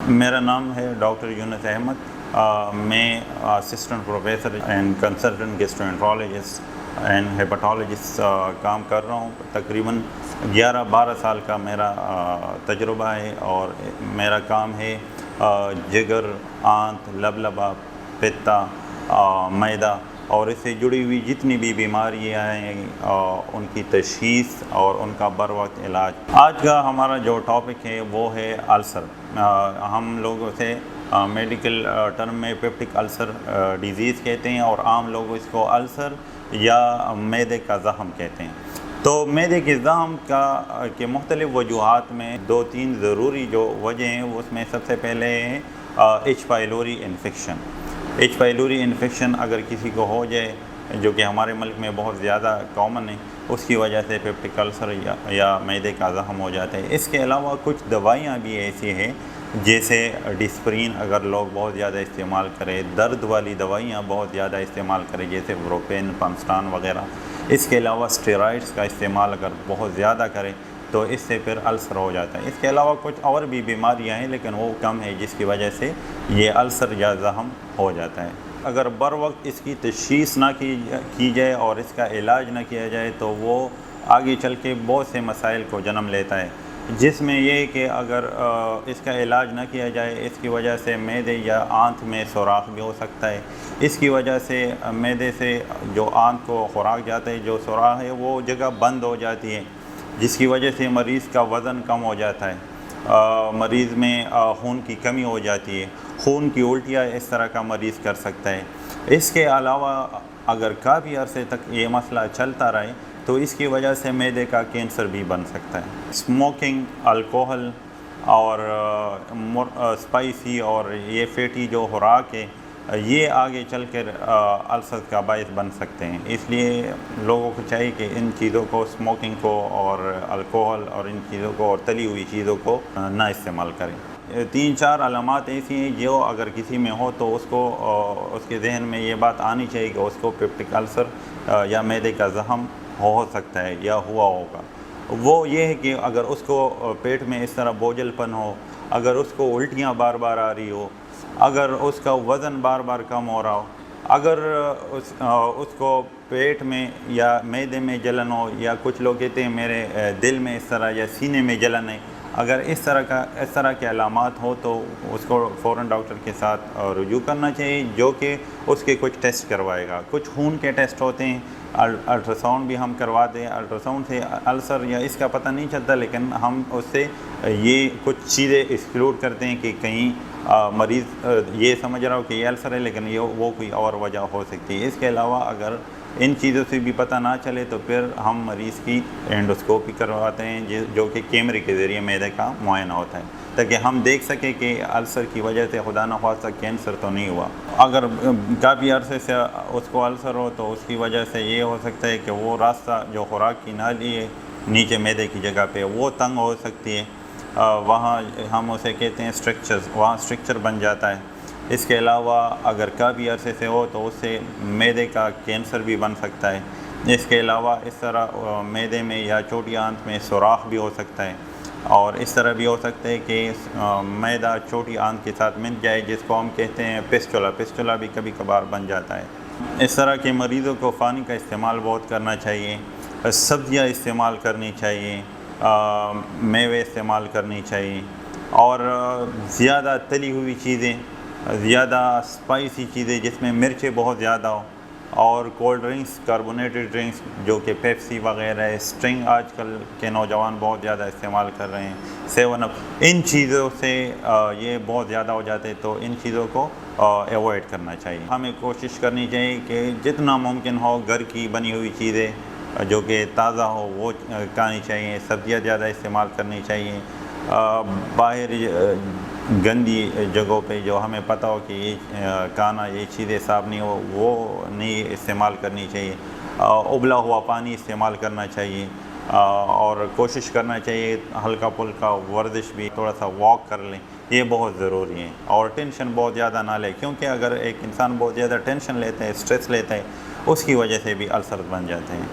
میرا نام ہے ڈاکٹر یونس احمد۔ میں assistant professor and consultant gastroenterologist and hepatologist کام کر رہا ہوں۔ تقریباً 11-12 سال کا میرا تجربہ ہے اور میرا کام ہے جگر، آنت، لبلبہ، پتا، معدہ اور اس سے جڑی ہوئی جتنی بھی بیماریاں ہیں ان کی تشخیص اور ان کا بر وقت علاج۔ آج کا ہمارا جو ٹاپک ہے وہ ہے السر۔ ہم لوگ اسے میڈیکل ٹرم میں پیپٹک السر ڈیزیز کہتے ہیں اور عام لوگ اس کو السر یا معدے کا زخم کہتے ہیں۔ تو معدے کے زخم کے مختلف وجوہات میں 2-3 ضروری جو وجہ ہیں اس میں سب سے پہلے ہے H pylori infection. H pylori infection اگر کسی کو ہو جائے، جو کہ ہمارے ملک میں بہت زیادہ کامن ہے، اس کی وجہ سے پیپٹک السر یا معدے کا زخم ہو جاتا ہے۔ اس کے علاوہ کچھ دوائیاں بھی ایسی ہیں جیسے ڈسپرین اگر لوگ بہت زیادہ استعمال کریں، درد والی دوائیاں بہت زیادہ استعمال کریں جیسے بروپین، پمسٹان وغیرہ۔ اس کے علاوہ اسٹیرائڈس کا استعمال اگر بہت زیادہ کریں تو اس سے پھر السر ہو جاتا ہے۔ اس کے علاوہ کچھ اور بھی بیماریاں ہیں لیکن وہ کم ہے جس کی وجہ سے یہ السر یا زخم ہو جاتا ہے۔ اگر بر وقت اس کی تشخیص نہ کی جائے اور اس کا علاج نہ کیا جائے تو وہ آگے چل کے بہت سے مسائل کو جنم لیتا ہے، جس میں یہ کہ اگر اس کا علاج نہ کیا جائے اس کی وجہ سے معدے یا آنت میں سوراخ بھی ہو سکتا ہے۔ اس کی وجہ سے معدے سے جو آنت کو خوراک جاتا ہے، جو سوراخ ہے وہ جگہ بند ہو جاتی ہے، جس کی وجہ سے مریض کا وزن کم ہو جاتا ہے، مریض میں خون کی کمی ہو جاتی ہے، خون کی الٹیاں اس طرح کا مریض کر سکتا ہے۔ اس کے علاوہ اگر کافی عرصے تک یہ مسئلہ چلتا رہے تو اس کی وجہ سے معدے کا کینسر بھی بن سکتا ہے۔ اسموکنگ، الکوہل اور اسپائسی اور یہ فیٹی جو خوراک ہے یہ آگے چل کر السر کا باعث بن سکتے ہیں۔ اس لیے لوگوں کو چاہیے کہ ان چیزوں کو، اسموکنگ کو اور الکوہل اور ان چیزوں کو اور تلی ہوئی چیزوں کو نہ استعمال کریں۔ 3-4 علامات ایسی ہیں جو اگر کسی میں ہو تو اس کے ذہن میں یہ بات آنی چاہیے کہ اس کو پیپٹک السر یا معدے کا زخم ہو سکتا ہے یا ہوا ہوگا۔ وہ یہ ہے کہ اگر اس کو پیٹ میں اس طرح بوجھل پن ہو، اگر اس کو الٹیاں بار بار آ رہی ہو، اگر اس کا وزن بار بار کم ہو رہا ہو، اگر اس کو پیٹ میں یا معدے میں جلن ہو، یا کچھ لوگ کہتے ہیں میرے دل میں اس طرح یا سینے میں جلن ہے، اگر اس طرح کے علامات ہو تو اس کو فوراً ڈاکٹر کے ساتھ رجوع کرنا چاہیے، جو کہ اس کے کچھ ٹیسٹ کروائے گا۔ کچھ خون کے ٹیسٹ ہوتے ہیں، الٹرا ساؤنڈ بھی ہم کرواتے ہیں۔ الٹرا ساؤنڈ سے السر یا اس کا پتہ نہیں چلتا، لیکن ہم اس سے یہ کچھ چیزیں ایکسکلوڈ کرتے ہیں کہ کہیں مریض یہ سمجھ رہا ہو کہ یہ السر ہے لیکن وہ کوئی اور وجہ ہو سکتی ہے۔ اس کے علاوہ اگر ان چیزوں سے بھی پتہ نہ چلے تو پھر ہم مریض کی اینڈوسکوپی کرواتے ہیں، جو کہ کیمرے کے ذریعے معدے کا معائنہ ہوتا ہے، تاکہ ہم دیکھ سکیں کہ السر کی وجہ سے خدا نخواستہ کینسر تو نہیں ہوا۔ اگر کافی عرصے سے اس کو السر ہو تو اس کی وجہ سے یہ ہو سکتا ہے کہ وہ راستہ جو خوراک کی نالی ہے نیچے معدے کی جگہ پہ وہ تنگ ہو سکتی ہے، وہاں ہم اسے کہتے ہیں اسٹرکچرز، وہاں اسٹرکچر بن جاتا ہے۔ اس کے علاوہ اگر کافی عرصے سے ہو تو اس سے معدے کا کینسر بھی بن سکتا ہے۔ اس کے علاوہ اس طرح معدے میں یا چھوٹی آنت میں سوراخ بھی ہو سکتا ہے، اور اس طرح بھی ہو سکتا ہے کہ معدہ چھوٹی آنت کے ساتھ مل جائے، جس کو ہم کہتے ہیں پسچولا بھی کبھی کبھار بن جاتا ہے۔ اس طرح کے مریضوں کو پانی کا استعمال بہت کرنا چاہیے، سبزیاں استعمال کرنی چاہیے، میوے استعمال کرنی چاہیے، اور زیادہ تلی ہوئی چیزیں، زیادہ اسپائسی چیزیں جس میں مرچیں بہت زیادہ ہو، اور کولڈ ڈرنکس، کاربونیٹڈ ڈرنکس جو کہ پیپسی وغیرہ ہے، اسٹرنگ آج کل کے نوجوان بہت زیادہ استعمال کر رہے ہیں، 7 اپ، ان چیزوں سے یہ بہت زیادہ ہو جاتے تو ان چیزوں کو ایوائڈ کرنا چاہیے۔ ہمیں کوشش کرنی چاہیے کہ جتنا ممکن ہو گھر کی بنی ہوئی چیزیں جو کہ تازہ ہو وہ کھانی چاہیے، سبزیاں زیادہ استعمال کرنی چاہیے، باہر گندی جگہوں پہ جو ہمیں پتہ ہو کہ یہ کھانا، یہ چیزیں صاف نہیں ہو، وہ نہیں استعمال کرنی چاہیے، ابلا ہوا پانی استعمال کرنا چاہیے، اور کوشش کرنا چاہیے ہلکا پھلکا ورزش بھی، تھوڑا سا واک کر لیں، یہ بہت ضروری ہے۔ اور ٹینشن بہت زیادہ نہ لے، کیونکہ اگر ایک انسان بہت زیادہ ٹینشن لیتا ہے، اسٹریس لیتا ہے، اس کی وجہ سے بھی السر بن جاتے ہیں۔